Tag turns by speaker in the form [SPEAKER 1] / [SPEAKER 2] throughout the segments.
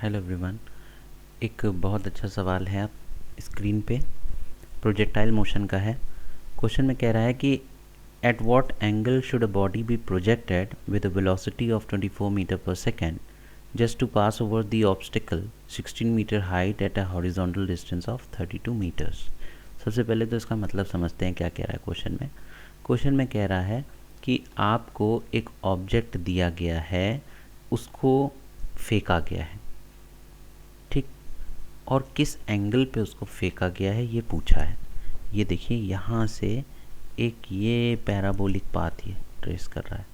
[SPEAKER 1] Hello everyone. एक बहुत अच्छा सवाल है आप स्क्रीन पे प्रोजेक्टाइल मोशन का है। क्वेश्चन में कह रहा है कि at what angle should a body be projected with a velocity of 24 metre per second just to pass over the obstacle 16 metre height at a horizontal distance of 32 metres. सबसे पहले तो इसका मतलब समझते हैं क्या कह रहा है क्वेश्चन में कह रहा है कि आपको एक ऑब्जेक्ट दिया गया है, उसको फेंका गया है, ठीक, और किस एंगल पे उसको फेंका गया है ये पूछा है। ये देखिए यहाँ से एक ये पैराबोलिक पाथ ये ट्रेस कर रहा है।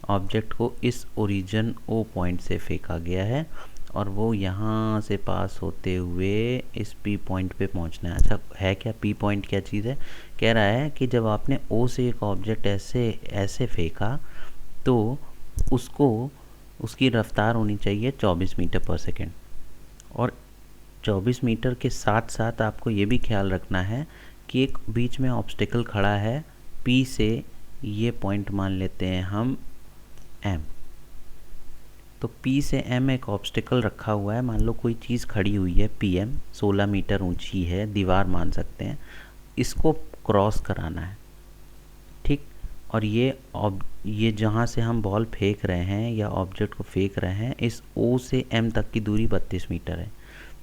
[SPEAKER 1] ऑब्जेक्ट को इस ओरिजिन ओ पॉइंट से फेंका गया है और वो यहाँ से पास होते हुए इस पी पॉइंट पे पहुँचना है। अच्छा है क्या पी पॉइंट, क्या चीज़ है? कह रहा है कि जब आपने ओ से एक ऑब्जेक्ट ऐसे ऐसे फेंका तो उसको उसकी रफ्तार होनी चाहिए 24 मीटर पर सेकेंड। और 24 मीटर के साथ साथ आपको ये भी ख्याल रखना है कि एक बीच में ऑब्स्टिकल खड़ा है पी से, ये पॉइंट मान लेते हैं हम एम। तो पी से एम एक ऑब्स्टिकल रखा हुआ है, मान लो कोई चीज़ खड़ी हुई है पी एम 16 मीटर ऊंची है, दीवार मान सकते हैं, इसको क्रॉस कराना है, ठीक। और ये जहाँ से हम बॉल फेंक रहे हैं या ऑब्जेक्ट को फेंक रहे हैं, इस ओ से एम तक की दूरी 32 मीटर है।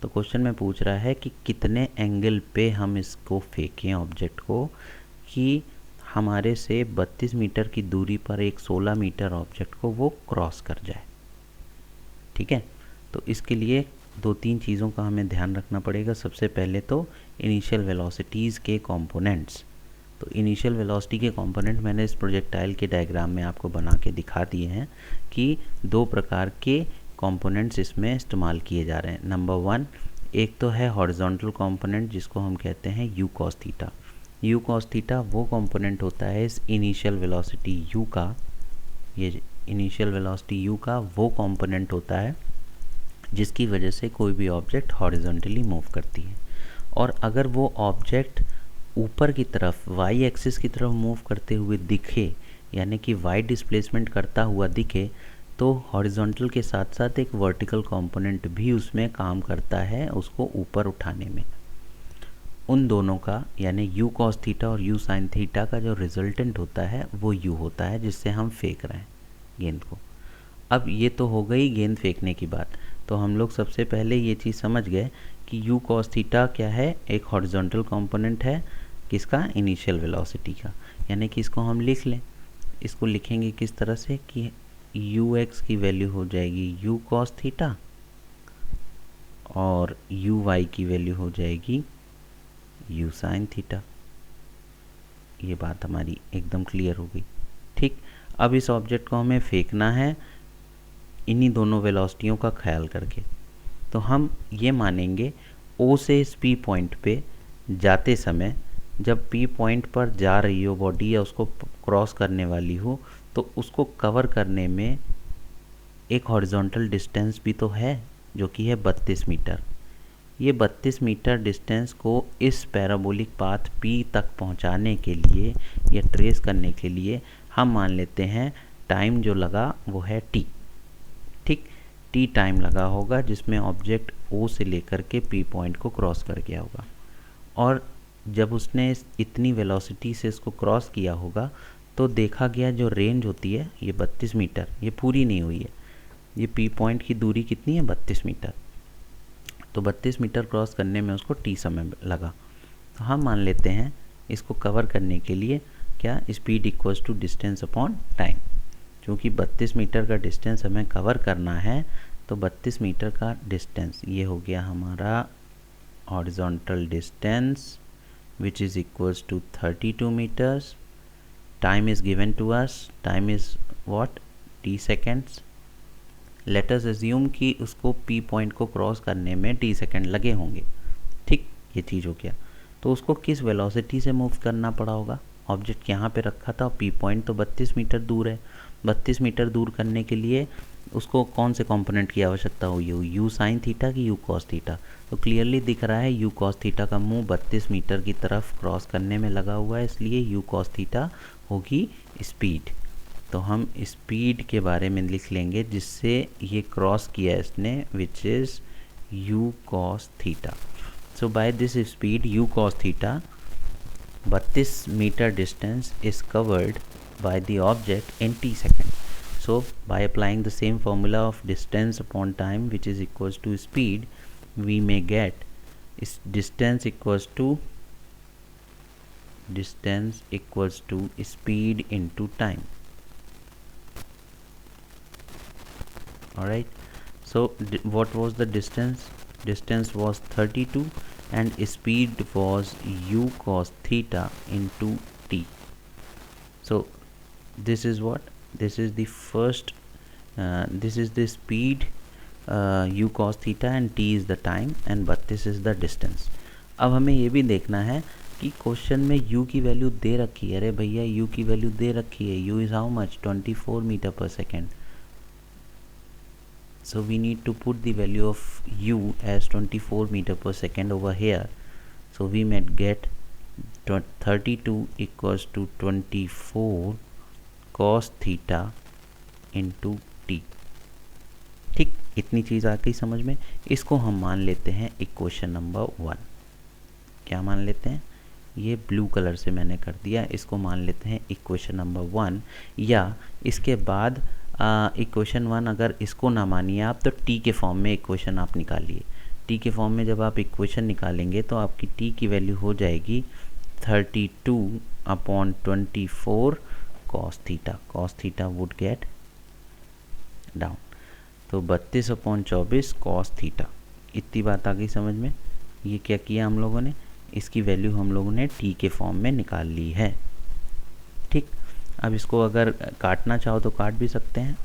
[SPEAKER 1] तो क्वेश्चन में पूछ रहा है कि कितने एंगल पे हम इसको फेंकें ऑब्जेक्ट को कि हमारे से 32 मीटर की दूरी पर एक 16 मीटर ऑब्जेक्ट को वो क्रॉस कर जाए, ठीक है। तो इसके लिए दो तीन चीज़ों का हमें ध्यान रखना पड़ेगा। सबसे पहले तो इनिशियल वेलोसिटीज़ के कंपोनेंट्स। तो इनिशियल वेलोसिटी के कंपोनेंट मैंने इस प्रोजेक्टाइल के डायग्राम में आपको बना के दिखा दिए हैं कि दो प्रकार के कंपोनेंट्स इसमें इस्तेमाल किए जा रहे हैं। नंबर वन, एक तो है हॉरिजॉन्टल कंपोनेंट जिसको हम कहते हैं you cos theta. You cos theta वो कंपोनेंट होता है इस इनिशियल वेलोसिटी यू का, ये इनिशियल वेलोसिटी यू का वो कंपोनेंट होता है जिसकी वजह से कोई भी ऑब्जेक्ट हॉरिजॉन्टली मूव करती है। और अगर वो ऑब्जेक्ट ऊपर की तरफ वाई एक्सिस की तरफ मूव करते हुए दिखे, यानी कि वाई डिस्प्लेसमेंट करता हुआ दिखे, तो हॉरिजॉन्टल के साथ साथ एक वर्टिकल कंपोनेंट भी उसमें काम करता है उसको ऊपर उठाने में। उन दोनों का यानी यू कॉस थीटा और यू साइन थीटा का जो रिजल्टेंट होता है वो यू होता है जिससे हम फेंक रहे हैं गेंद को। अब ये तो हो गई गेंद फेंकने की बात। तो हम लोग सबसे पहले ये चीज़ समझ गए कि यू कॉस थीटा क्या है, एक हॉरिजॉन्टल कंपोनेंट है किसका, इनिशियल वेलोसिटी का। यानी कि इसको हम लिख लें, इसको लिखेंगे किस तरह से कि यू एक्स की वैल्यू हो जाएगी यू कॉस थीटा और यू वाई की वैल्यू हो जाएगी यू साइन थीटा। ये बात हमारी एकदम क्लियर हो गई, ठीक। अब इस ऑब्जेक्ट को हमें फेंकना है इन्हीं दोनों वेलोसिटियों का ख्याल करके। तो हम ये मानेंगे ओ से इस पी पॉइंट पे जाते समय, जब पी पॉइंट पर जा रही हो बॉडी या उसको क्रॉस करने वाली हो, तो उसको कवर करने में एक हॉरिजॉन्टल डिस्टेंस भी तो है जो कि है 32 मीटर। ये 32 मीटर डिस्टेंस को इस पैराबोलिक पाथ पी तक पहुंचाने के लिए या ट्रेस करने के लिए हम मान लेते हैं टाइम जो लगा वो है टी, ठीक। टी टाइम लगा होगा जिसमें ऑब्जेक्ट ओ से लेकर के पी पॉइंट को क्रॉस कर गया होगा। और जब उसने इतनी वेलोसिटी से इसको क्रॉस किया होगा तो देखा गया जो रेंज होती है ये 32 मीटर, ये पूरी नहीं हुई है। ये पी पॉइंट की दूरी कितनी है, 32 मीटर। तो 32 मीटर क्रॉस करने में उसको टी समय लगा। तो हम मान लेते हैं इसको कवर करने के लिए क्या, speed equals to distance upon time. क्योंकि 32 मीटर का डिस्टेंस हमें कवर करना है तो 32 मीटर का डिस्टेंस ये हो गया हमारा horizontal distance which is equals to 32 meters. Time is given to us, time is what, t seconds. Let us assume कि उसको p पॉइंट को क्रॉस करने में t सेकेंड लगे होंगे, ठीक। ये चीज़ हो गया। तो उसको किस वेलोसिटी से मूव करना पड़ा होगा, ऑब्जेक्ट यहाँ पे रखा था, p पॉइंट तो 32 मीटर दूर है। 32 मीटर दूर करने के लिए उसको कौन से कंपोनेंट की आवश्यकता हुई, यू साइन थीटा की यू कॉस थीटा। तो क्लियरली दिख रहा है यू कॉस थीटा का मुंह 32 मीटर की तरफ क्रॉस करने में लगा हुआ है, इसलिए यू कॉस थीटा होगी स्पीड। तो हम स्पीड के बारे में लिख लेंगे जिससे ये क्रॉस किया इसने, which is u cos theta. So by this speed u cos theta, 32 meter distance is covered by the object in t second. So by applying the same formula of distance upon time, which is equals to speed, we may get distance equals to speed into time. Alright, so what was the distance? Distance was 32 and speed was u cos theta into t. So this is what? This is the first, this is the speed, u cos theta and t is the time and 32 is the distance. अब हमें ये भी देखना है कि question में u की value दे रखी है. अरे भैया u की वैल्यू दे रखी है. u is how much? 24 meter per second. So we need to put the value of u as 24 meter per second over here. So we might get 32 equals to 24 cos theta into t. ठीक, इतनी चीज़ आ गई समझ में. इसको हम मान लेते हैं इक्वेशन नंबर 1. क्या मान लेते हैं? ये ब्लू कलर से मैंने कर दिया. इसको मान लेते हैं इक्वेशन नंबर 1. या इसके बाद इक्वेशन 1 अगर इसको ना मानिए आप तो टी के फॉर्म में इक्वेशन आप निकालिए. टी के फॉर्म में जब आप इक्वेशन निकालेंगे तो आपकी टी की वैल्यू हो जाएगी 32/24 cos theta. cos theta would get down. तो 32/24 cos theta. इतनी बात आ गई समझ में. ये क्या किया हम लोगों ने? इसकी वैल्यू हम लोगों ने टी के फॉर्म में निकाल ली है. ठीक, अब इसको अगर काटना चाहो तो काट भी सकते हैं.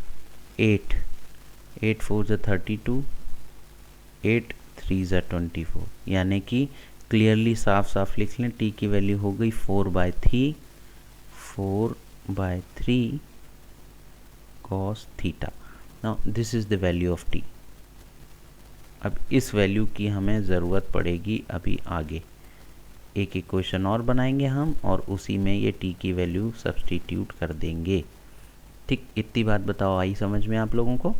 [SPEAKER 1] 8 4 = 32, 8 3 = 24. यानी कि क्लियरली साफ साफ लिख लें, टी की वैल्यू हो गई 4/3 cos theta. Now this is the value of T. अब इस वैल्यू की हमें ज़रूरत पड़ेगी अभी आगे. एक इक्वेशन और बनाएंगे हम और उसी में ये टी की वैल्यू सब्सटीट्यूट कर देंगे. ठीक, इतनी बात बताओ आई समझ में आप लोगों को?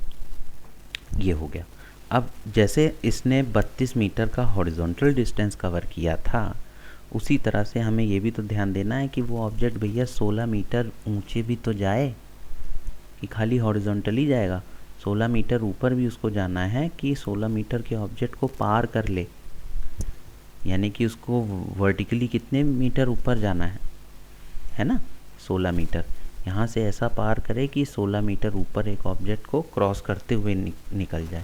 [SPEAKER 1] ये हो गया. अब जैसे इसने 32 मीटर का हॉरिजॉन्टल डिस्टेंस कवर किया था, उसी तरह से हमें ये भी तो ध्यान देना है कि वो ऑब्जेक्ट भैया 16 मीटर ऊंचे भी तो जाए, कि खाली हॉरिजॉन्टल ही जाएगा. 16 मीटर ऊपर भी उसको जाना है कि 16 मीटर के ऑब्जेक्ट को पार कर ले. यानी कि उसको वर्टिकली कितने मीटर ऊपर जाना है ना? 16 मीटर. यहाँ से ऐसा पार करे कि 16 मीटर ऊपर एक ऑब्जेक्ट को क्रॉस करते हुए निकल जाए.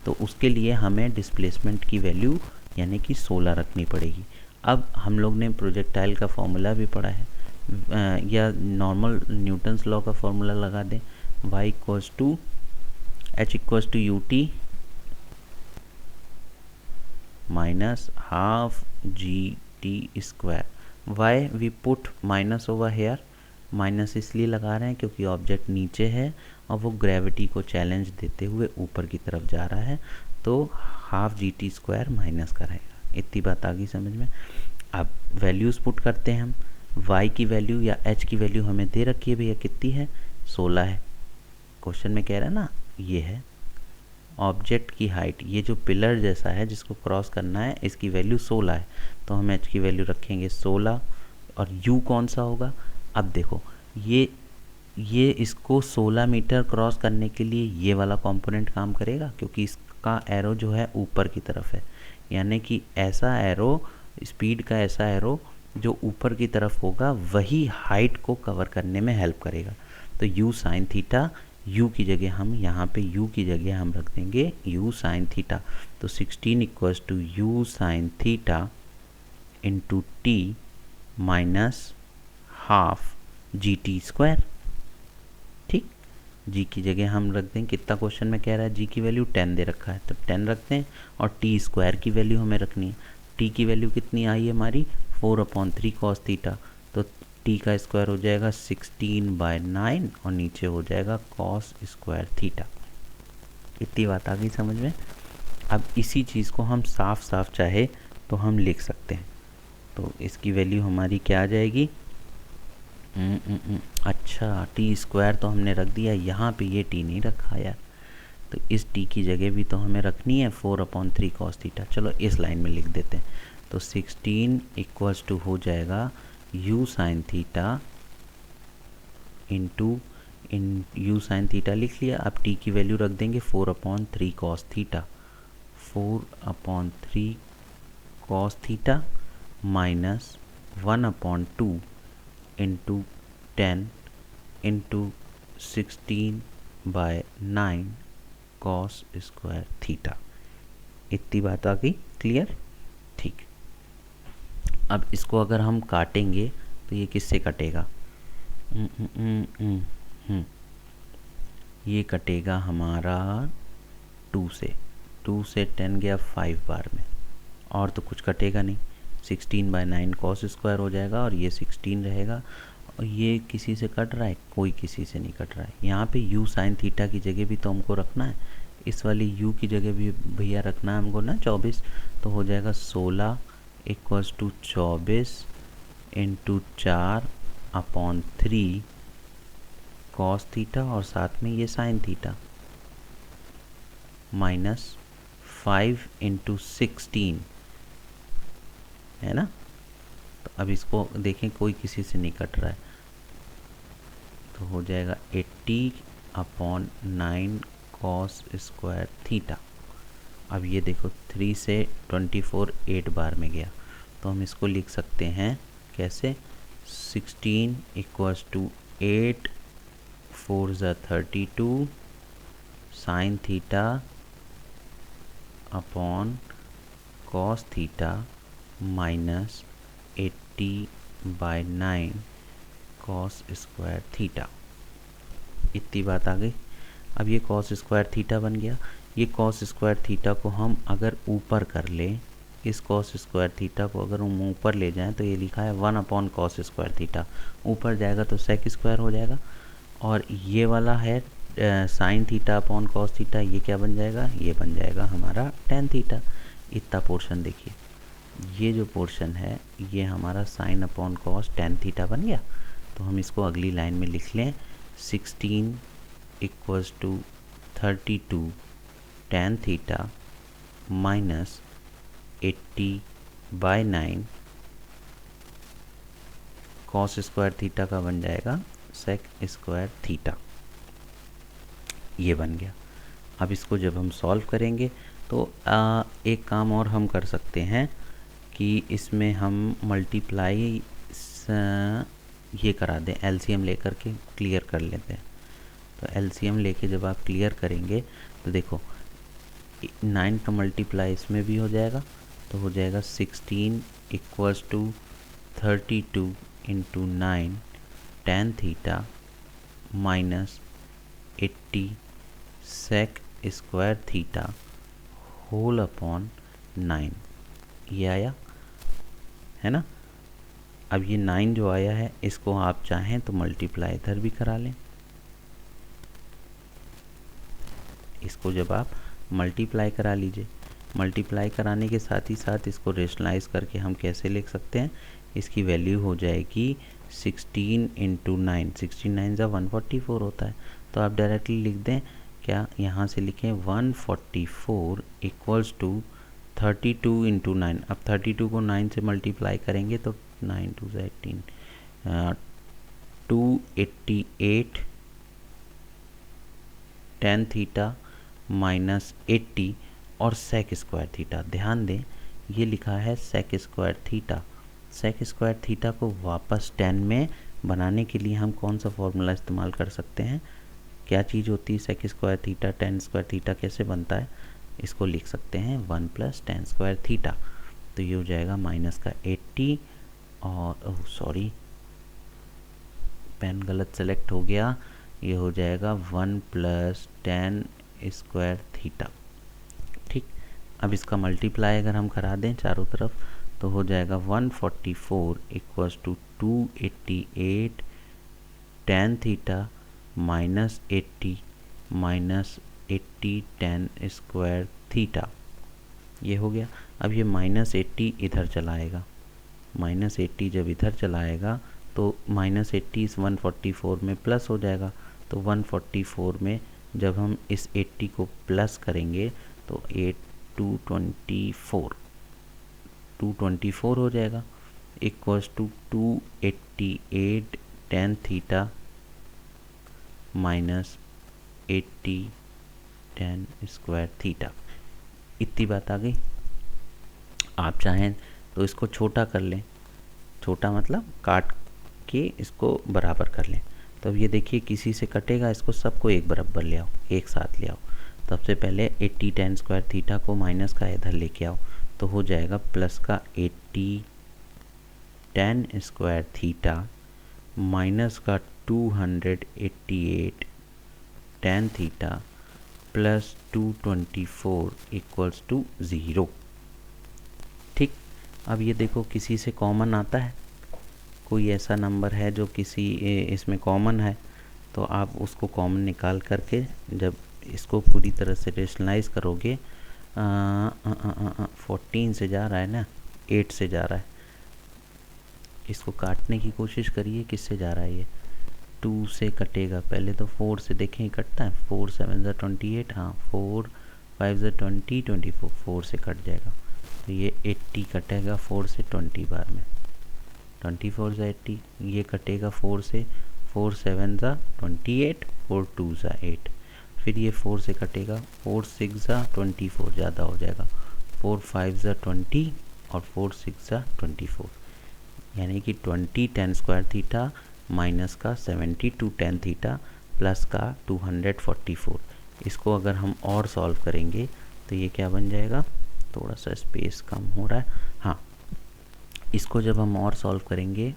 [SPEAKER 1] तो उसके लिए हमें डिस्प्लेसमेंट की वैल्यू यानी कि 16 रखनी पड़ेगी. अब हम लोग ने प्रोजेक्टाइल का फॉर्मूला भी पढ़ा है, या नॉर्मल न्यूटन्स लॉ का फॉर्मूला लगा दें. y = h = ut minus half gt square. Why we put minus over here? Minus इसलिए लगा रहे हैं क्योंकि ऑब्जेक्ट नीचे है और वो ग्रेविटी को चैलेंज देते हुए ऊपर की तरफ जा रहा है, तो हाफ GT² माइनस करेगा. इतनी बात आ गई समझ में. अब वैल्यूज़ पुट करते हैं हम. y की वैल्यू या h की वैल्यू हमें दे रखी है भैया, कितनी है? 16 है. क्वेश्चन में कह रहा है ना, ये है ऑब्जेक्ट की हाइट. ये जो पिलर जैसा है जिसको क्रॉस करना है, इसकी वैल्यू 16 है. तो हम h की वैल्यू रखेंगे 16. और u कौन सा होगा? अब देखो, ये इसको 16 मीटर क्रॉस करने के लिए ये वाला कंपोनेंट काम करेगा, क्योंकि इसका एरो जो है ऊपर की तरफ है. यानी कि ऐसा एरो, स्पीड का ऐसा एरो जो ऊपर की तरफ होगा, वही हाइट को कवर करने में हेल्प करेगा. तो u sin थीटा, u की जगह हम यहाँ पे u की जगह हम रख देंगे u sin थीटा. तो 16 = u sin theta into t minus half GT². ठीक, g की जगह हम रख दें, कितना क्वेश्चन में कह रहा है, g की वैल्यू 10 दे रखा है तो 10 रखते हैं. और t² की वैल्यू हमें रखनी है. t की वैल्यू कितनी आई है हमारी? 4/3 cos थीटा. तो t का स्क्वायर हो जाएगा 16/9 और नीचे हो जाएगा cos² थीटा. इतनी बात आ गई समझ में. अब इसी चीज़ को हम साफ साफ चाहे तो हम लिख सकते हैं. तो इसकी वैल्यू हमारी क्या आ जाएगी? अच्छा, t² तो हमने रख दिया, यहाँ पे ये t नहीं रखा यार. तो इस t की जगह भी तो हमें रखनी है 4/3 cos थीटा। चलो इस लाइन में लिख देते हैं। तो 16 इक्वल्स टू हो जाएगा u sine theta into u sine theta लिख लिया। अब t की वैल्यू रख देंगे 4/3 cos theta, 4/3 cos theta minus 1/2 into 10 into 16/9 cos square theta. इतनी बात आ गई क्लियर? ठीक। अब इसको अगर हम काटेंगे तो ये किससे कटेगा? ये कटेगा हमारा 2 से। 2 से 10 गया 5 बार में, और तो कुछ कटेगा नहीं। 16/9 cos स्क्वायर हो जाएगा और ये 16 रहेगा। और ये किसी से कट रहा है? कोई किसी से नहीं कट रहा है। यहाँ पे u साइन थीटा की जगह भी तो हमको रखना है, इस वाली u की जगह भी भैया रखना है हमको ना 24। तो हो जाएगा 16 equals to 24 into 4/3 cos theta और साथ में ये साइन थीटा माइनस 5 इंटू 16 है ना। तो अब इसको देखें, कोई किसी से नहीं कट रहा है, तो हो जाएगा 80/9 cos स्क्वायर थीटा। अब ये देखो 3 से 24 8 बार में गया, तो हम इसको लिख सकते हैं कैसे? 16 इक्वल्स टू 8 4 ज़ा 32 sine theta upon cos theta minus 80/9 cos square theta. इतनी बात आ गई। अब ये cos स्क्वायर थीटा बन गया। ये cos स्क्वायर थीटा को हम अगर ऊपर कर लें, इस cos स्क्वायर थीटा को अगर हम ऊपर ले जाएं तो ये लिखा है 1/cos स्क्वायर थीटा। ऊपर जाएगा तो sec स्क्वायर हो जाएगा। और ये वाला है sine theta upon cos theta, ये क्या बन जाएगा? ये बन जाएगा हमारा tan थीटा। इतना पोर्शन देखिए, ये जो पोर्शन है ये हमारा sine upon cos tan theta बन गया। तो हम इसको अगली लाइन में लिख लें। 16 equals to 32 tan theta minus 80/9 cos square theta का बन जाएगा sec स्क्वायर थीटा। ये बन गया। अब इसको जब हम सॉल्व करेंगे तो एक काम और हम कर सकते हैं कि इसमें हम मल्टीप्लाई ये करा दें, एलसीएम लेकर के क्लियर कर लेते हैं। तो एलसीएम लेके जब आप क्लियर करेंगे तो देखो 9 का मल्टीप्लाई इसमें भी हो जाएगा, तो हो जाएगा 16 equals to 32 into 9 tan theta minus 80 sec square theta whole upon 9। ये आया है ना। अब ये 9 जो आया है इसको आप चाहें तो मल्टीप्लाई इधर भी करा लें। इसको जब आप मल्टीप्लाई करा लीजिए, मल्टीप्लाई कराने के साथ ही साथ इसको रेशनलाइज करके हम कैसे लिख सकते हैं? इसकी वैल्यू हो जाएगी 16 इंटू 9, 16 9 ज़ा 144 होता है। तो आप डायरेक्टली लिख दें, क्या यहाँ से लिखें 144 इक्वल्स टू 32 इंटू 9। अब 32 को 9 से मल्टीप्लाई करेंगे तो 9 2 ज़ा 18 288 tan थीटा माइनस 80 और sec स्क्वायर थीटा। ध्यान दें ये लिखा है sec square theta. sec square theta को वापस tan में बनाने के लिए हम कौन सा फॉर्मूला इस्तेमाल कर सकते हैं? क्या चीज़ होती है sec square theta? tan square theta कैसे बनता है? इसको लिख सकते हैं 1 + tan स्क्वायर थीटा। तो ये हो जाएगा माइनस का 80 और सॉरी पेन गलत सेलेक्ट हो गया, ये हो जाएगा 1 + tan स्क्वायर थीटा। ठीक। अब इसका मल्टीप्लाई अगर हम करा दें चारों तरफ तो हो जाएगा 144 equals to 288 tan theta minus 80 minus 80 tan square theta. ये हो गया। अब ये माइनस 80 इधर चलाएगा, माइनस 80 जब इधर चलाएगा तो माइनस 80 इस 144 में प्लस हो जाएगा, तो 144 में जब हम इस 80 को प्लस करेंगे तो 224 हो जाएगा, equals to 288 tan theta minus 80 tan square theta. इतनी बात आ गई। आप चाहें तो इसको छोटा कर लें, छोटा मतलब काट के इसको बराबर कर लें। तो अब ये देखिए किसी से कटेगा, इसको सबको एक बराबर ले आओ, एक साथ ले आओ। सबसे पहले 80 tan स्क्वायर थीटा को माइनस का इधर लेके आओ, तो हो जाएगा प्लस का 80 tan स्क्वायर थीटा माइनस का 288 tan theta plus 224 equals to 0। ठीक, अब ये देखो किसी से कॉमन आता है, कोई ऐसा नंबर है जो किसी इसमें कॉमन है, तो आप उसको कॉमन निकाल करके जब इसको पूरी तरह से रेशनलाइज करोगे, 14 से जा रहा है ना, 8 से जा रहा है, इसको काटने की कोशिश करिए, किससे जा रहा है ये, 2 से कटेगा। पहले तो 4 से देखें कटता है, 4 7 ज़ा 28, हाँ 4 5 ज़ा 20, 24, 4 से कट जाएगा। तो ये 80 कटेगा 4 से 20 बार में, 24 ज़ा 80, ये कटेगा 4 से, 4 7 ज़ा 28, 4 2 ज़ा 8, फिर ये 4 से कटेगा, 4 6 ज़ा 24 ज़्यादा हो जाएगा, 4 5 ज़ा 20 और 4 6 ज़ा 24, यानी कि 20 tan स्क्वायर थीटा माइनस का 72 tan थीटा प्लस का 244। इसको अगर हम और सॉल्व करेंगे तो ये क्या बन जाएगा, थोड़ा सा स्पेस कम हो रहा है, हाँ, इसको जब हम और सॉल्व करेंगे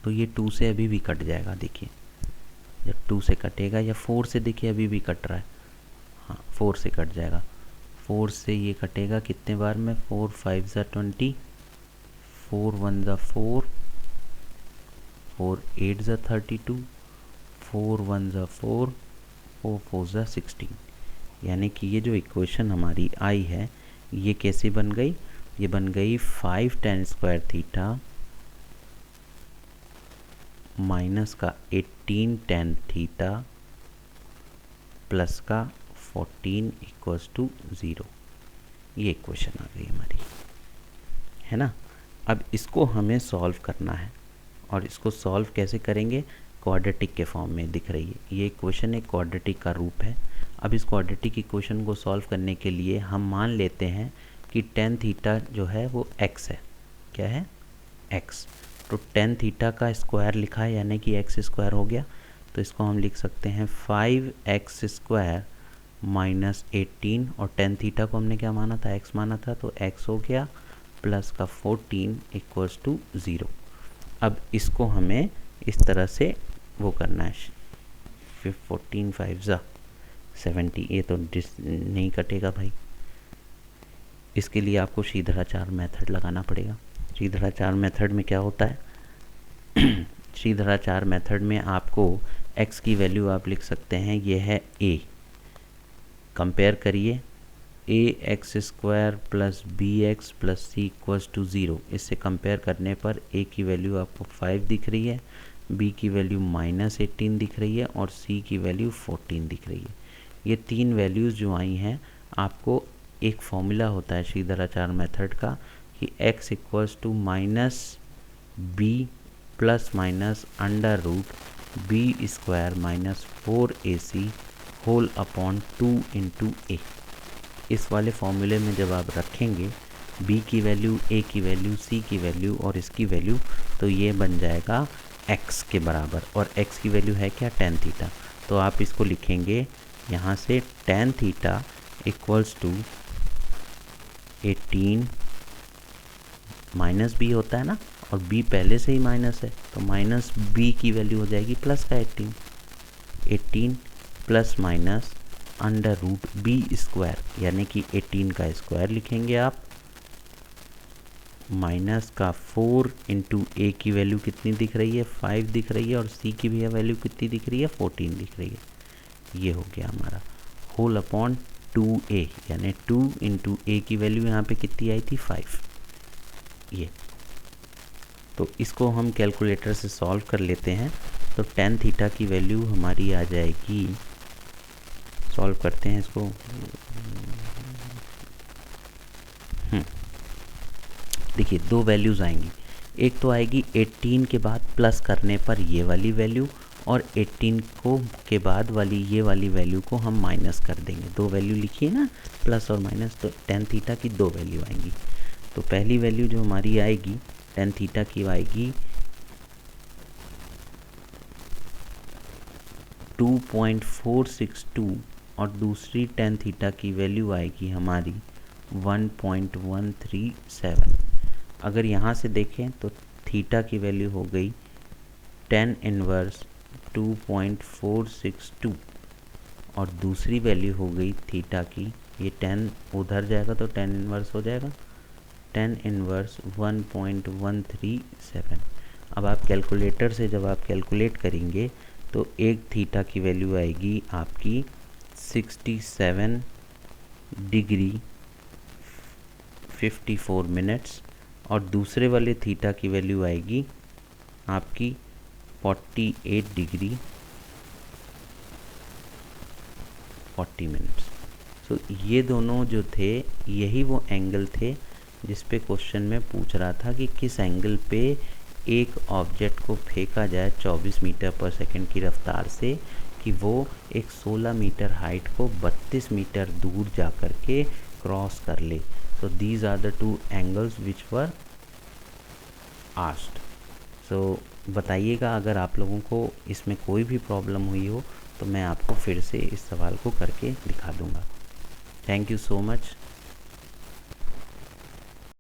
[SPEAKER 1] तो ये 2 से अभी भी कट जाएगा। देखिए जब 2 से कटेगा, या 4 से देखिए अभी भी कट रहा है, हाँ 4 से कट जाएगा, 4 से ये कटेगा कितने बार में, 4 5 ज़ा 20, 4 1 ज़ा 4, 4 8 ज़ा 32, 4 1 ज़ा 4, 4 4 ज़ा 16। यानी कि ये जो इक्वेशन हमारी आई है ये कैसे बन गई, ये बन गई 5 tan स्क्वायर थीटा माइनस का 18 tan थीटा प्लस का 14 इक्वल्स टू 0। ये इक्वेशन आ गई हमारी, है ना। अब इसको हमें सॉल्व करना है, और इसको सॉल्व कैसे करेंगे, क्वाड्रेटिक के फॉर्म में दिख रही है ये इक्वेशन, एक क्वाड्रेटिक का रूप है। अब इस क्वाड्रेटिक इक्वेशन को सॉल्व करने के लिए हम मान लेते हैं कि tan थीटा जो है वो x है, क्या है, x। तो tan थीटा का स्क्वायर लिखा है, यानी कि x स्क्वायर हो गया, तो इसको हम लिख सकते हैं 5x स्क्वायर माइनस 18, और tan थीटा को हमने क्या माना था, x माना था, तो x हो गया प्लस का 14 इक्वल्स टू 0। अब इसको हमें इस तरह से वो करना है, 14 5 ज़ा 70, ये तो नहीं कटेगा भाई, इसके लिए आपको श्रीधराचार्य मेथड लगाना पड़ेगा। श्रीधराचार्य मेथड में क्या होता है श्रीधराचार्य मेथड में आपको x की वैल्यू आप लिख सकते हैं, ये है a, कंपेयर करिए, ax square plus bx plus c equals to 0। इससे कंपेयर करने पर a की वैल्यू आपको 5 दिख रही है, b की वैल्यू -18 दिख रही है, और c की वैल्यू 14 दिख रही है। ये तीन वैल्यूज़ जो आई हैं, आपको एक फॉर्मूला होता है श्रीधराचार्य मेथड का कि x equals to minus b plus minus under root b square minus 4ac whole upon 2 into a. इस वाले फॉर्मूले में जब आप रखेंगे b की वैल्यू, a की वैल्यू, c की वैल्यू और इसकी वैल्यू, तो ये बन जाएगा x के बराबर, और x की वैल्यू है क्या, tan थीटा। तो आप इसको लिखेंगे यहाँ से tan theta equals to 18 minus b होता है ना, और b पहले से ही माइनस है, तो माइनस b की वैल्यू हो जाएगी प्लस का 18 plus minus under root b square, यानी कि 18 का स्क्वायर लिखेंगे आप, माइनस का 4 इंटू ए की वैल्यू कितनी दिख रही है, 5 दिख रही है, और सी की भी वैल्यू कितनी दिख रही है, 14 दिख रही है। ये हो गया हमारा होल अपॉन 2a, यानी 2 इंटू ए की वैल्यू यहाँ पे कितनी आई थी, 5। ये तो इसको हम कैलकुलेटर से सॉल्व कर लेते हैं, तो tan थीटा की वैल्यू हमारी आ जाएगी सॉल्व करते हैं इसको। देखिए दो वैल्यूज़ आएंगी, एक तो आएगी 18 के बाद प्लस करने पर ये वाली वैल्यू, और 18 को के बाद वाली ये वाली वैल्यू को हम माइनस कर देंगे। दो वैल्यू लिखिए ना, प्लस और माइनस, तो टेन थीटा की दो वैल्यू आएंगी। तो पहली वैल्यू जो हमारी आएगी टेन थीटा की आएगी 2.462 और दूसरी टेन थीटा की वैल्यू आएगी हमारी 1.137। अगर यहाँ से देखें तो थीटा की वैल्यू हो गई 10 इनवर्स 2.462 और दूसरी वैल्यू हो गई थीटा की, ये 10 उधर जाएगा तो 10 इनवर्स हो जाएगा, 10 इनवर्स 1.137। अब आप कैलकुलेटर से जब आप कैलकुलेट करेंगे तो एक थीटा की वैल्यू आएगी आपकी 67 डिग्री 54 मिनट्स और दूसरे वाले थीटा की वैल्यू आएगी आपकी 48 डिग्री 40 मिनट्स। सो ये दोनों जो थे यही वो एंगल थे जिस पे क्वेश्चन में पूछ रहा था कि किस एंगल पे एक ऑब्जेक्ट को फेंका जाए 24 मीटर पर सेकंड की रफ्तार से कि वो एक 16 मीटर हाइट को 32 मीटर दूर जा कर के क्रॉस कर ले। So these are the two angles which were asked. So बताइएगा अगर आप लोगों को इसमें कोई भी प्रॉब्लम हुई हो तो मैं आपको फिर से इस सवाल को करके दिखा दूंगा। Thank you so much.